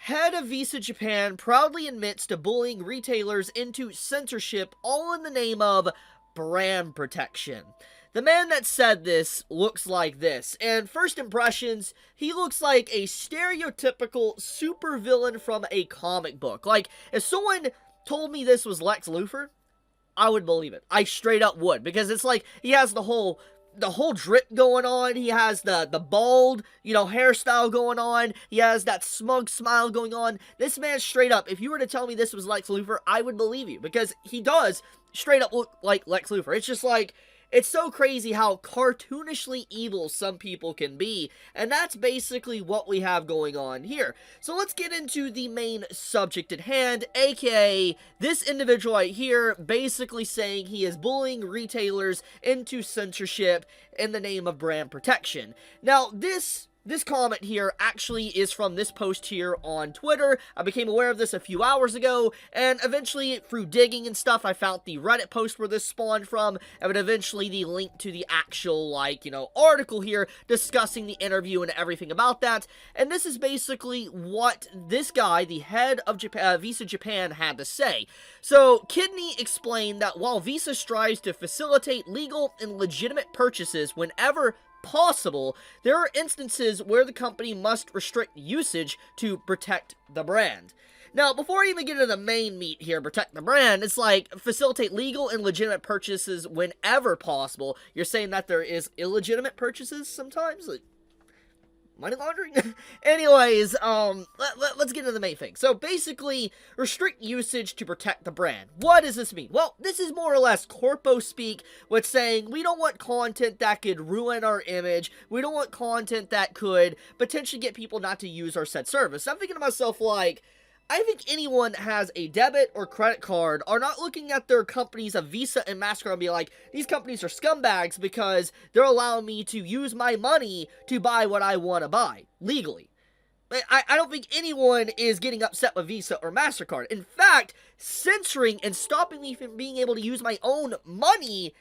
Head of Visa Japan proudly admits to bullying retailers into censorship, all in the name of brand protection. The man that said this looks like this, and first impressions, he looks like a stereotypical supervillain from a comic book. Like, if someone told me this was Lex Luthor, I would believe it. I straight up would, because it's like he has the whole drip going on. He has the bald, hairstyle going on. He has that smug smile going on. This man straight up, if you were to tell me this was Lex Luthor, I would believe you, because he does straight up look like Lex Luthor. It's just like, it's so crazy how cartoonishly evil some people can be, and that's basically what we have going on here. So let's get into the main subject at hand, aka this individual right here basically saying he is bullying retailers into censorship in the name of brand protection. Now, this comment here actually is from this post here on Twitter. I became aware of this a few hours ago, and eventually, through digging and stuff, I found the Reddit post where this spawned from, and then eventually the link to the actual, article here discussing the interview and everything about that. And this is basically what this guy, the head of Visa Japan, had to say. So, Kidney explained that while Visa strives to facilitate legal and legitimate purchases whenever possible, there are instances where the company must restrict usage to protect the brand. Now, before I even get into the main meat here, protect the brand, it's like, facilitate legal and legitimate purchases whenever possible. You're saying that there is illegitimate purchases sometimes? Like, money laundering? Anyways, let's get into the main thing. So basically, restrict usage to protect the brand. What does this mean? Well, this is more or less corpo speak with saying we don't want content that could ruin our image. We don't want content that could potentially get people not to use our said service. I'm thinking to myself, like, I think anyone that has a debit or credit card are not looking at their companies of Visa and MasterCard and be like, these companies are scumbags because they're allowing me to use my money to buy what I want to buy, legally. I don't think anyone is getting upset with Visa or MasterCard. In fact, censoring and stopping me from being able to use my own money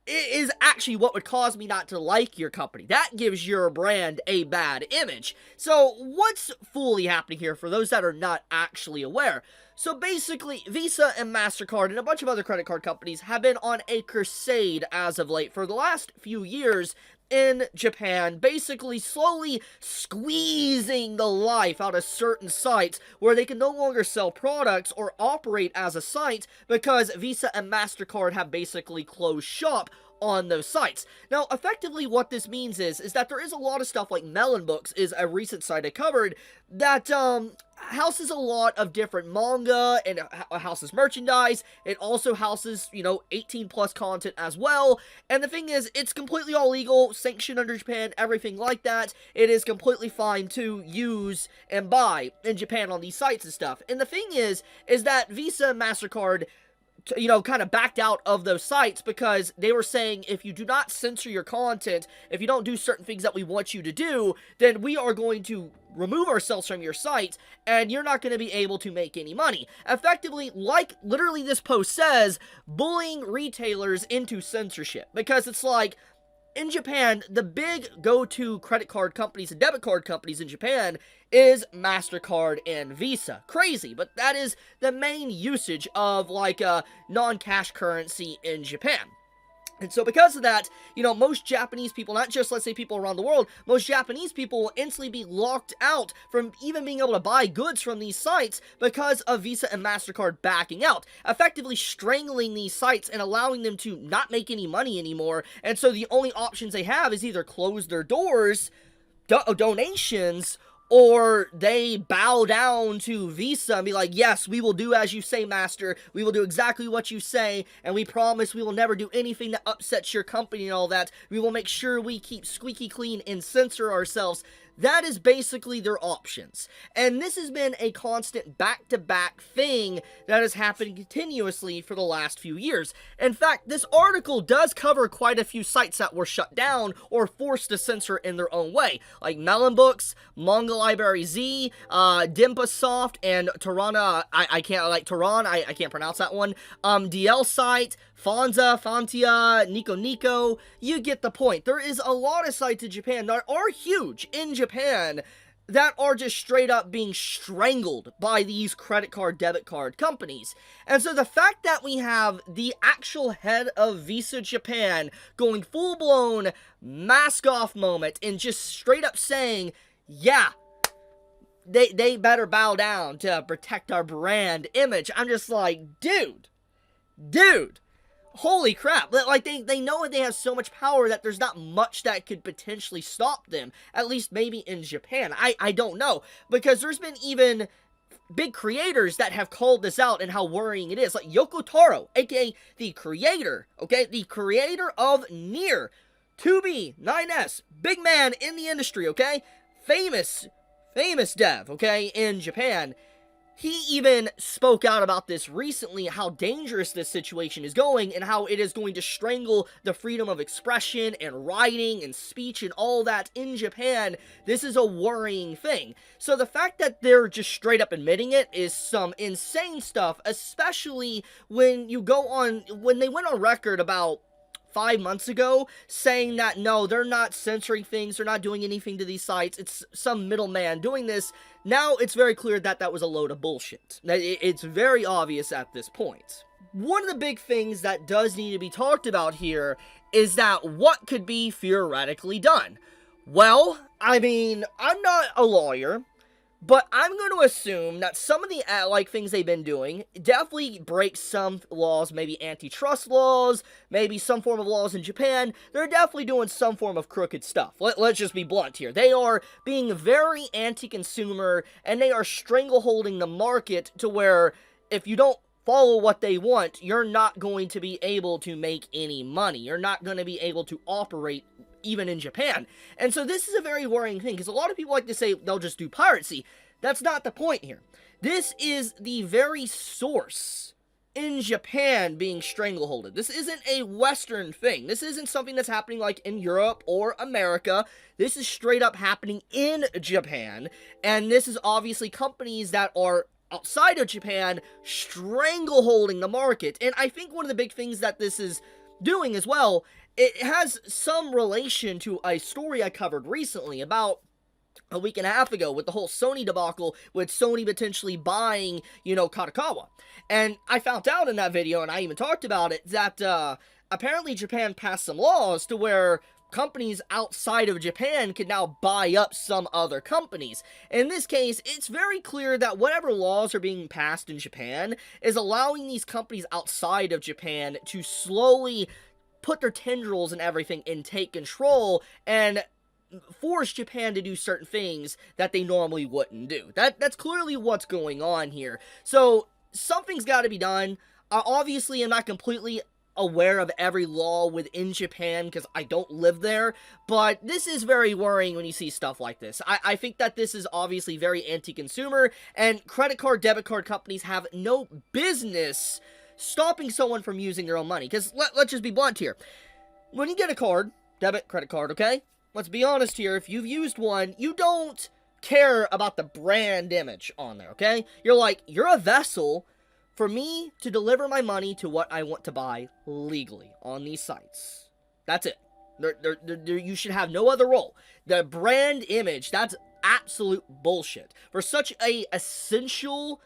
is actually what would cause me not to like your company. That gives your brand a bad image. So what's fully happening here for those that are not actually aware? So basically, Visa and MasterCard and a bunch of other credit card companies have been on a crusade as of late for the last few years in Japan, basically slowly squeezing the life out of certain sites where they can no longer sell products or operate as a site because Visa and MasterCard have basically closed shop on those sites. Now, effectively what this means is that there is a lot of stuff like Melon Books is a recent site I covered that houses a lot of different manga and houses merchandise. It also houses, 18 plus content as well. And the thing is, it's completely all legal, sanctioned under Japan, everything like that. It is completely fine to use and buy in Japan on these sites and stuff. And the thing is that Visa and MasterCard kind of backed out of those sites because they were saying, if you do not censor your content, if you don't do certain things that we want you to do, then we are going to remove ourselves from your site, and you're not going to be able to make any money. Effectively, like literally this post says, bullying retailers into censorship. Because it's like, in Japan, the big go-to credit card companies and debit card companies in Japan is MasterCard and Visa. Crazy, but that is the main usage of, a non-cash currency in Japan. And so because of that, most Japanese people, not just, let's say, people around the world, most Japanese people will instantly be locked out from even being able to buy goods from these sites because of Visa and MasterCard backing out, effectively strangling these sites and allowing them to not make any money anymore. And so the only options they have is either close their doors, donations, or they bow down to Visa and be like, yes, we will do as you say, master. We will do exactly what you say, and we promise we will never do anything that upsets your company and all that. We will make sure we keep squeaky clean and censor ourselves. That is basically their options. And this has been a constant back-to-back thing that has happened continuously for the last few years. In fact, this article does cover quite a few sites that were shut down or forced to censor in their own way, like Melon Books, Manga Library Z, Dimpa Soft, and Tarana, I can't pronounce that one, DL Site, Fonza, Fantia, Nico, you get the point. There is a lot of sites in Japan that are huge in Japan that are just straight up being strangled by these credit card, debit card companies. And so the fact that we have the actual head of Visa Japan going full-blown mask-off moment and just straight up saying, yeah, they better bow down to protect our brand image. I'm just like, dude, holy crap. Like, they know they have so much power that there's not much that could potentially stop them. At least maybe in Japan. I don't know. Because there's been even big creators that have called this out and how worrying it is. Like Yoko Taro, aka the creator, okay? The creator of Nier. 2B, 9S, big man in the industry, okay? Famous dev, okay, in Japan. He even spoke out about this recently, how dangerous this situation is going and how it is going to strangle the freedom of expression and writing and speech and all that in Japan. This is a worrying thing. So the fact that they're just straight up admitting it is some insane stuff, especially when they went on record about 5 months ago saying that no, they're not censoring things, they're not doing anything to these sites, it's some middleman doing this. Now it's very clear that that was a load of bullshit. It's very obvious at this point. One of the big things that does need to be talked about here is that what could be theoretically done. Well, I mean, I'm not a lawyer, but I'm going to assume that some of the things they've been doing definitely break some laws, maybe antitrust laws, maybe some form of laws in Japan. They're definitely doing some form of crooked stuff. Let's just be blunt here. They are being very anti-consumer, and they are strangleholding the market to where if you don't follow what they want, you're not going to be able to make any money. You're not going to be able to operate even in Japan. And so this is a very worrying thing, because a lot of people like to say they'll just do piracy. That's not the point here. This is the very source in Japan being strangleholded. This isn't a Western thing. This isn't something that's happening like in Europe or America. This is straight up happening in Japan, and this is obviously companies that are outside of Japan strangleholding the market. And I think one of the big things that this is doing as well, it has some relation to a story I covered recently about a week and a half ago with the whole Sony debacle, with Sony potentially buying, Kadokawa. And I found out in that video, and I even talked about it, that apparently Japan passed some laws to where companies outside of Japan can now buy up some other companies. In this case, it's very clear that whatever laws are being passed in Japan is allowing these companies outside of Japan to slowly put their tendrils and everything and take control and force Japan to do certain things that they normally wouldn't do. That's clearly what's going on here. So something's got to be done. Obviously, I'm not completely aware of every law within Japan because I don't live there, but this is very worrying when you see stuff like this. I think that this is obviously very anti-consumer, and credit card, debit card companies have no business stopping someone from using their own money. Because let's just be blunt here. When you get a card, debit, credit card, okay? Let's be honest here. If you've used one, you don't care about the brand image on there, okay? You're a vessel for me to deliver my money to what I want to buy legally on these sites. That's it. You should have no other role. The brand image, that's absolute bullshit. For such a essential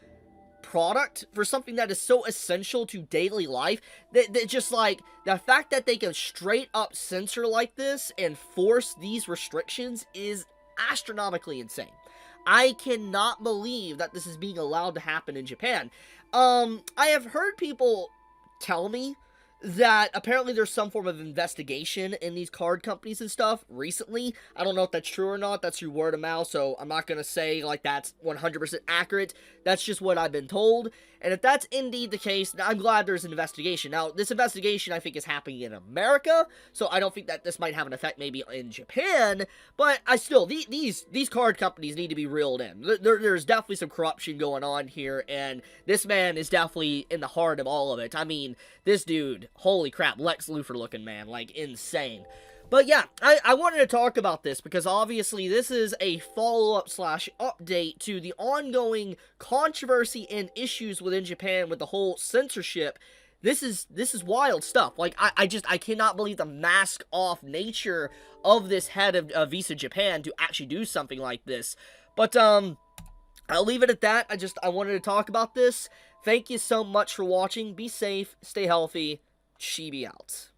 product, for something that is so essential to daily life, that just the fact that they can straight up censor like this and force these restrictions is astronomically insane. I cannot believe that this is being allowed to happen in Japan. I have heard people tell me that apparently there's some form of investigation in these card companies and stuff recently. I don't know if that's true or not. That's through word of mouth, so I'm not gonna say that's 100% accurate. That's just what I've been told. And if that's indeed the case, I'm glad there's an investigation. Now, this investigation, I think, is happening in America, so I don't think that this might have an effect maybe in Japan, but these card companies need to be reeled in. There's definitely some corruption going on here, and this man is definitely in the heart of all of it. I mean, this dude, holy crap, Lex Luthor looking man, insane. But yeah, I wanted to talk about this because obviously this is a follow-up / update to the ongoing controversy and issues within Japan with the whole censorship. This is wild stuff. I cannot believe the mask-off nature of this head of Visa Japan to actually do something like this. But, I'll leave it at that. I wanted to talk about this. Thank you so much for watching. Be safe, stay healthy. Chibi out.